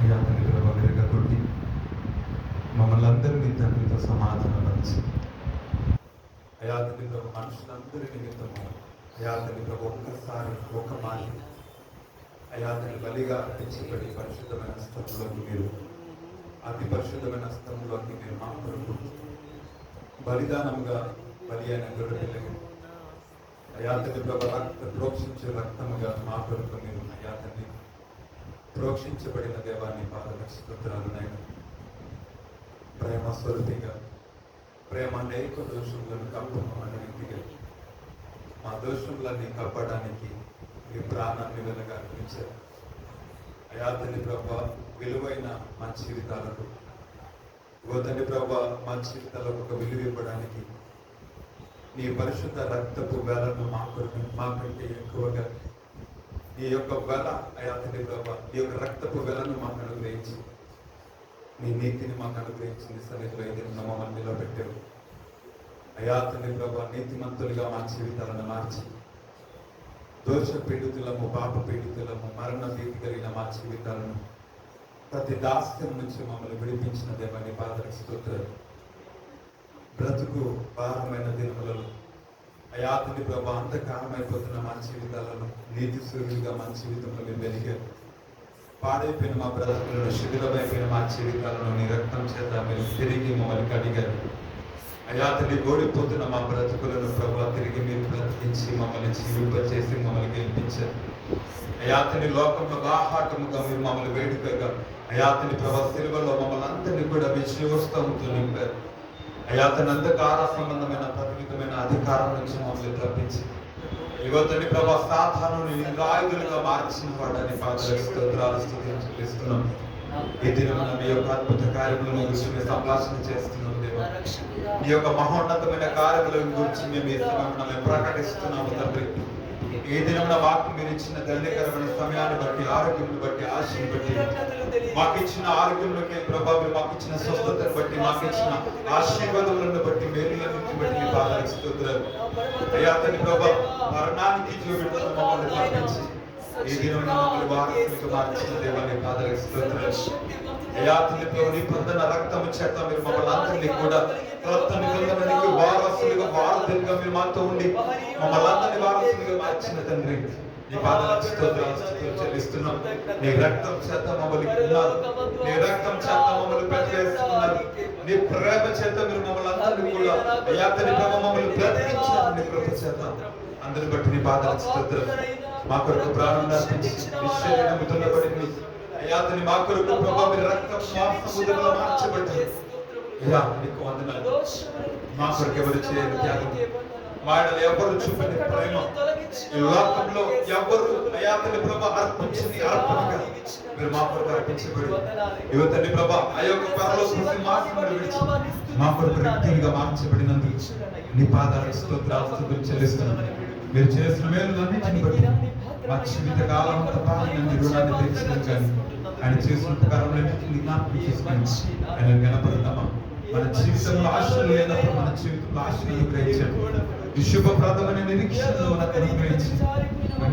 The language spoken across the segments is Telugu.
అయ్యా తండ్రి ప్రభా విరగొట్టి మమ్మల్ని అందరినీ తండ్రితో సమాధానపరిచి అయ్యా తండ్రి ప్రభా మనుషులందరి నిమిత్తము అయ్యా తండ్రి ప్రభా ఒక్కసారి ఒక మాట అయ్యా తండ్రి బలిగా అర్పించబడి పరిశుద్ధమైన స్థలంలోకి మీరు అతి పరిశుద్ధమైన స్థలంలోకి మీరు మా కొరకు బలిదానంగా బలి అయిన గొర్రెపిల్లగా అయ్యా తండ్రి ప్రభా ప్రోక్షించే రక్తముగా మా కొరకు మీరు అయ్యా తండ్రి ప్రోక్షించబడిన దేవాన్ని పాదలకు స్తోత్రాలునైనా ప్రేమ స్వరూపిగా ప్రేమ అనేక దోషములను కప్పమన్న రీతిగా మా దోషములన్నీ కప్పడానికి మీ ప్రాణాన్ని వెలగా అర్పించారు. అయ్యా తండ్రి ప్రభా విలువైన మా జీవితాలకు తండ్రి ప్రభా మా జీవితాలకు ఒక విలువ ఇవ్వడానికి నీ పరిశుద్ధ రక్తపు వేలను మాకంటే ఎక్కువగా నీ యొక్క వెల అయ్యా తండ్రి ప్రభా నీ యొక్క రక్తపు వెలను మాకు అనుగ్రహించి నీ నీతిని మాకు అనుగ్రహించింది సన్నిధిలో ఎదురున్న మమ్మల్ని నిలబెట్టారు. అయ్యా తండ్రి ప్రభా నీతిమంతులుగా మా జీవితాలను మార్చి దోష పీడితులము పాప పీడితులము మరణ భీతి కలిగిన మా జీవితాలను ప్రతి దాస్యం నుంచి మమ్మల్ని విడిపించిన దేవాన్ని పాదలకు స్తోత్రాలు. బ్రతుకు భారమైన దినములలో అయ్యా తండ్రి ప్రభా అంతకాలమైపోతున్న మా జీవితాలను నీతి సూర్యుడిగా మా జీవితంలో మీరు వెలిగారు. పాడైపోయిన మా బ్రతుకులను శిథిలమైపోయిన మా జీవితాలను నీ రక్తం చేత మీరు తిరిగి మమ్మల్ని కడిగారు. అయ్యా తండ్రి ఓడిపోతున్న మా బ్రతుకులను ప్రభా తిరిగి మీరు బ్రతికించి మమ్మల్ని జీవింపచేసి మమ్మల్ని గెలిపించారు. అయ్యా తండ్రి లోకంలో ఆహాటముగా మీరు మమ్మల్ని వేడుకగా అయ్యా తండ్రి ప్రభా సిలువలో మమ్మల్ని అందరినీ కూడా విజయోత్సవంతో నింపారు. అయ్యా తండ్రి అంధకార సంబంధమైన ప్రతివిధమైన అధికారం నుంచి మమ్మల్ని తప్పించి ఇగో తండ్రి ప్రభా సాధారణుని నిరాయుధులుగా మార్చిన వాడని పాదలకు స్తోత్రాలు చెల్లిస్తున్నాం. ఈ దినమున మీ యొక్క అద్భుత కార్యములను గురించి మేము సంభాషణ చేస్తున్నాం దేవా. మీ యొక్క మహోన్నతమైన కార్యముల గురించి మేము ప్రకటిస్తున్నాము తండ్రి. ఈ దినమున వాక్యం మీరు ఇచ్చిన దండకరమైన సమయాన్ని బట్టి ఆరోగ్యం బట్టి ఆశను బట్టి మాకు ఇచ్చిన ఆరోగ్యంలోకి ప్రభా మీరు మాకు ఇచ్చిన స్వస్థతను బట్టి మాకు ఇచ్చిన ఆశీర్వాదములను బట్టి మేలులను బట్టి మీ పాదాలకు స్తోత్రాలు. అయ్యా తండ్రి ప్రభా మరణానికి జీవితం మమ్మల్ని పంపించి ఈ దినం మమ్మల్ని వారసులుగా మార్చిన దేవాన్ని పాదాలకు స్తోత్రాలు. అయ్యా తండ్రి ప్రభు నీ పొందిన రక్తము చేత మీరు మమ్మల్ని అందరినీ కూడా క్రొత్త నిబంధనకి వారసులుగా వారసులుగా మీరు మాతో ఉండి మమ్మల్ని అందరినీ వారసులుగా మార్చిన తండ్రి నీ పాదాలకు స్తోత్రాలు చెల్లిస్తున్నాం. నీ రక్తం చేత మమ్మల్ని ఉన్నారు, నీ రక్తం చేత మమ్మల్ని పెట్టేస్తున్నారు, నీ ప్రేమ చేత మీరు మమ్మల్ని అందరినీ కూడా అయ్యా తండ్రి ప్రభు మమ్మల్ని బ్రతికించారు. నీ కృప చేత అందరిని బట్టి నీ పాదాలకు స్తోత్రాలు. మా కొరకు ప్రాణం అర్పించి నిశ్చయము దున్నబడింది అయ్యా తండ్రి మా కొరకు ప్రభా మీరు రక్తం సముద్రంలో మార్చబడ్డారు. అయ్యా నీకు వందనాలు. మా కొరకు ఎవరు చేయని త్యాగం వాడలు ఎవరు చూపని ప్రేమ ఈ లోకంలో ఎవరు అయ్యా తండ్రి ప్రభా అర్పించింది అర్పణగా మీరు మా కొరకు అర్పించబడి యువతని ప్రభా ఆ యొక్క పరలోక మార్గమును విడిచి మా కొరకు వ్యక్తిగా మార్చబడినందుకు నీ పాదాలకు స్తోత్రాలు చెల్లిస్తున్నాను. మీరు చేసిన మేలులన్నింటిని బట్టి మా జీవిత కాలం అంతా నీ రుణాన్ని తీర్చడం కానీ ఆయన చేసిన ఉపకారములన్నింటినీ జ్ఞాపకం చేసుకొని ఆయన గణపడతామా. మన జీవితంలో ఆశలు లేనప్పుడు మన జీవితంలో ఆశలు అనుగ్రహించాడు. ఈ శుభప్రదమైన నిరీక్షణను మనకు అనుగ్రహించి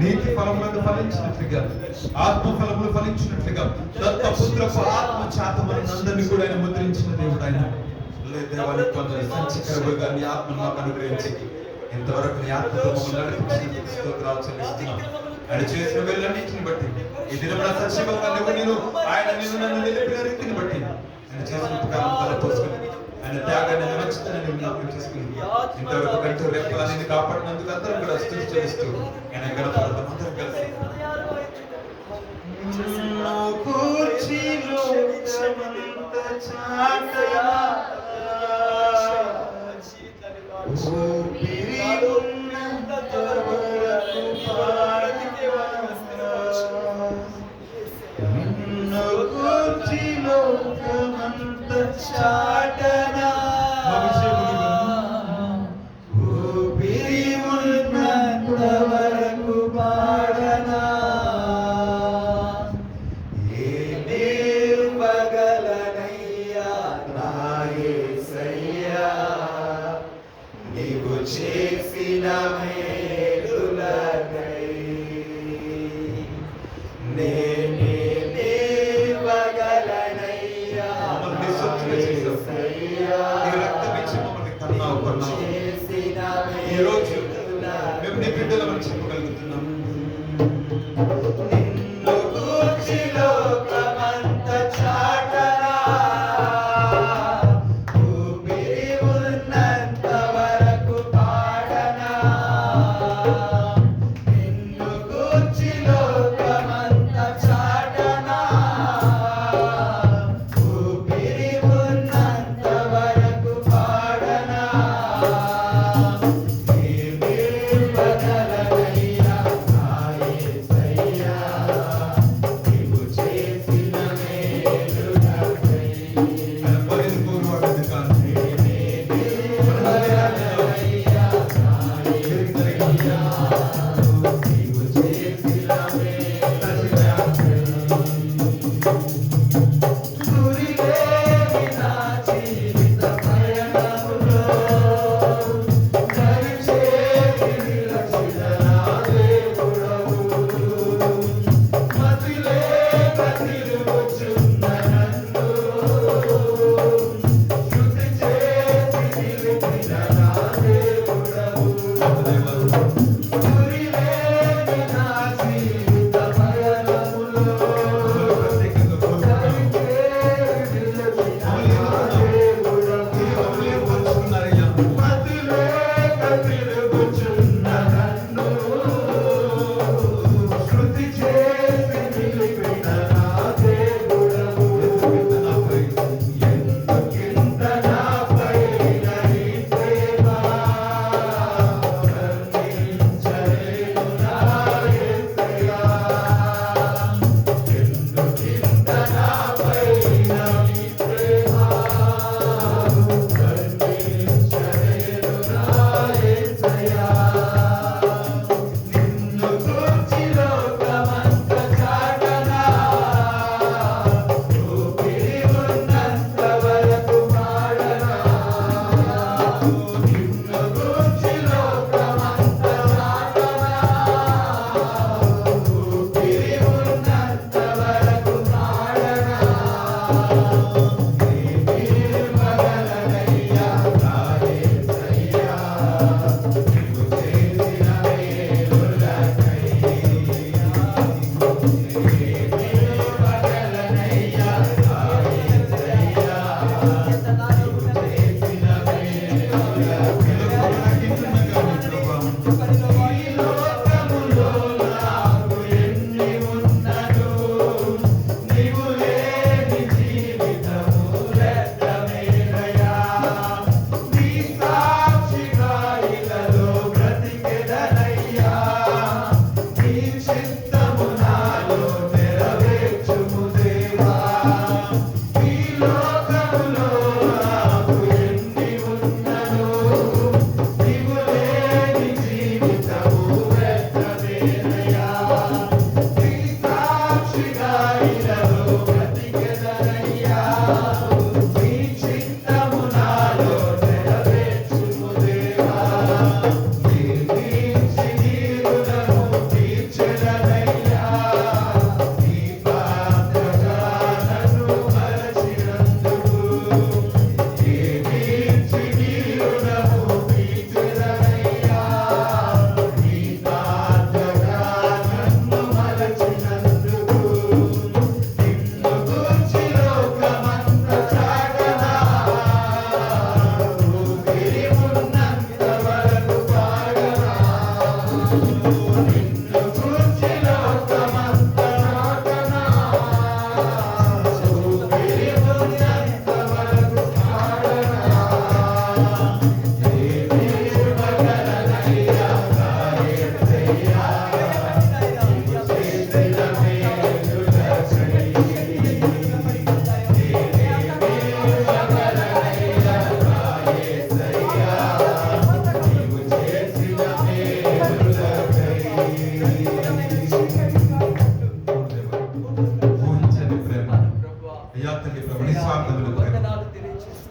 నీతి ఫలములను ఫలించినట్లుగా ఆత్మ ఫలములు ఫలించినట్లుగా దత్తపుత్రపు ఆత్మ చేత మనందరినీ కూడా ఆయన ముద్రించిన దేవుడు ఆయన. దేవానికి కొందరు సంచకరముగా నీ ఆత్మను మాకు అనుగ్రహించి ఇంతవరకు నీ ఆత్మతో మమ్మల్ని నడిపించిన స్తోత్రాలు చెల్లిస్తున్నాం. ఆయన చేసిన వేలన్నింటిని బట్టి ఈ దినమున సజీవంగా నేను ఆయన నన్ను నిలిపిన రీతిని బట్టి ఆయన చేసిన ఉపకారం తలపోసుకుని ఆయన త్యాగాన్ని నిమర్చితని జ్ఞాపకం చేసుకుని ఇంతవరకు కంటూ రేపు కాపాడినందుకు అందరం కూడా స్తుతి చెల్లిస్తూ ఆయన గణపడతాం. అందరం కలిసి నేనే బిడ్డలమని చెప్పగలుగుతున్నాం.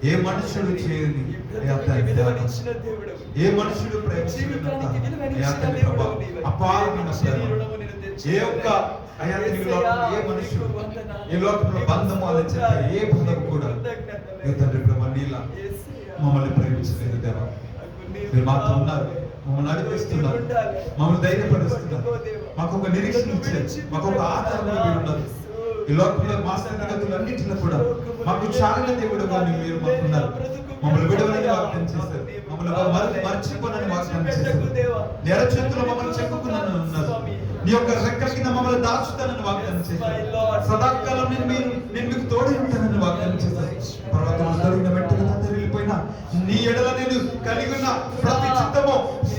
ఏ మనుషుడు చేయని ఏ మనుషుడు అపారమైన ఏ ఒక్క ఏ మనుషుడు ఈ లోకంలో బంధము అని చెప్పే ఏ బంధం కూడా తండ్రి ప్రభు నీలా మమ్మల్ని ప్రేమించలేదు దేవా. మీరు మాతో ఉన్నారు, మమ్మల్ని నడిపిస్తున్నారు, మమ్మల్ని ధైర్యపరుస్తున్నారు, మాకు ఒక నిరీక్షణ ఇచ్చారు, మాకు ఒక ఆధారం మీరు ఉన్నారు. ఈ లోకంలో మా స్థితిగతులన్నింటిలో కూడా మాకు చాలిన దేవుడుగా మీరు మాకున్నారు. మమ్మల్ని విడవలని వాగ్దానం చేశారు, మమ్మల్ని మర్చిపోనని వాగ్దానం చేశారు, నేర చేతుల్లో మమ్మల్ని చెక్కుకున్నాను అన్నారు. నీ యొక్క రెక్కల కింద మమ్మల్ని దాచుతానని వాగ్దానం చేశారు. సదాకాలం నేను మీకు తోడై ఉంటానని వాగ్దానం చేశారు. పర్వతములు తరిగిన వెంటనే వెళ్ళిపోయినా నీ ఎడల నేను కలిగి ఉన్న ప్రతి చిత్తము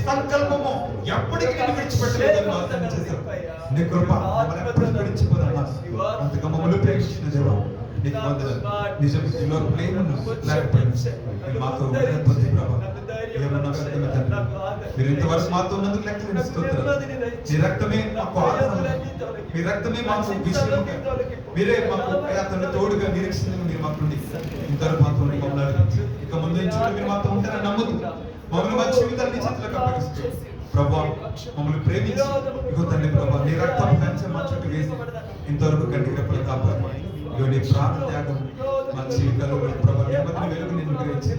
సంకల్పము ఎప్పటికీ నేను విడిచిపెట్టలేదని వాగ్దానం చేశారు. నీ కృప మమ్మల్ని ఎప్పటికీ విడిచిపోదన్నారు. అంతగా మమ్మల్ని ప్రేమించిన దేవా నీకు వందనాలు. నిజం ఈ లోకంలో ప్రేమను లేకపోయినా మీరు మాతో పొంది ప్రభావం ఏమన్నా వ్యర్థమే తండ్రి. మీరు ఇంతవరకు మాతో ఉన్నందుకు లెక్కలేని స్తోత్రాలు. నీ రక్తమే మాకు ఆధారం, మీ రక్తమే మాకు విషయం, మీరే మాకు అతను తోడుగా నిరీక్షణగా మీరు మాకు ఇంతవరకు మాతో మమ్మల్ని ఇక ముందు నుంచి మీరు మాతో ఉంటారని నమ్ముతూ మమ్మల్ని మా జీవితాన్ని నీ చేతులకు అప్పగిస్తూ ప్రభా మమ్మల్ని ప్రేమించి ఇగో తండ్రి ప్రభా నీ రక్తం కంచె మా చుట్టూ వేసి ఇంతవరకు కంటికి రెప్పలు కాపాడు. ఇగో నీ ప్రాణ త్యాగం మా జీవితాల్లో ప్రభా నెమ్మదిని వెలుగు నేను గ్రహించి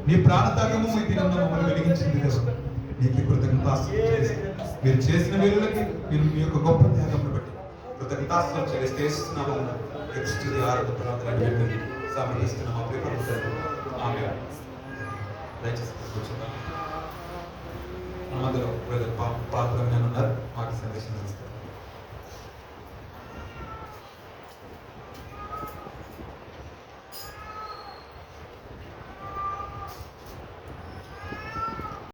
నీ ప్రాణ త్యాగము మీ దినంలో మమ్మల్ని వెలిగించింది కదా. నీకు కృతజ్ఞతాస్తులు మీరు చేసిన వేలులకి మీరు మీ యొక్క గొప్ప త్యాగంను బట్టి కృతజ్ఞతాస్తులు చేస్తున్నాము. ఆరాధన ప్రార్థన సమర్పిస్తున్నాం. ఆమె దయచేసి కూర్చున్నాం. మధ్యలో పాత్ర ఉన్నారు, మాకు సందేశం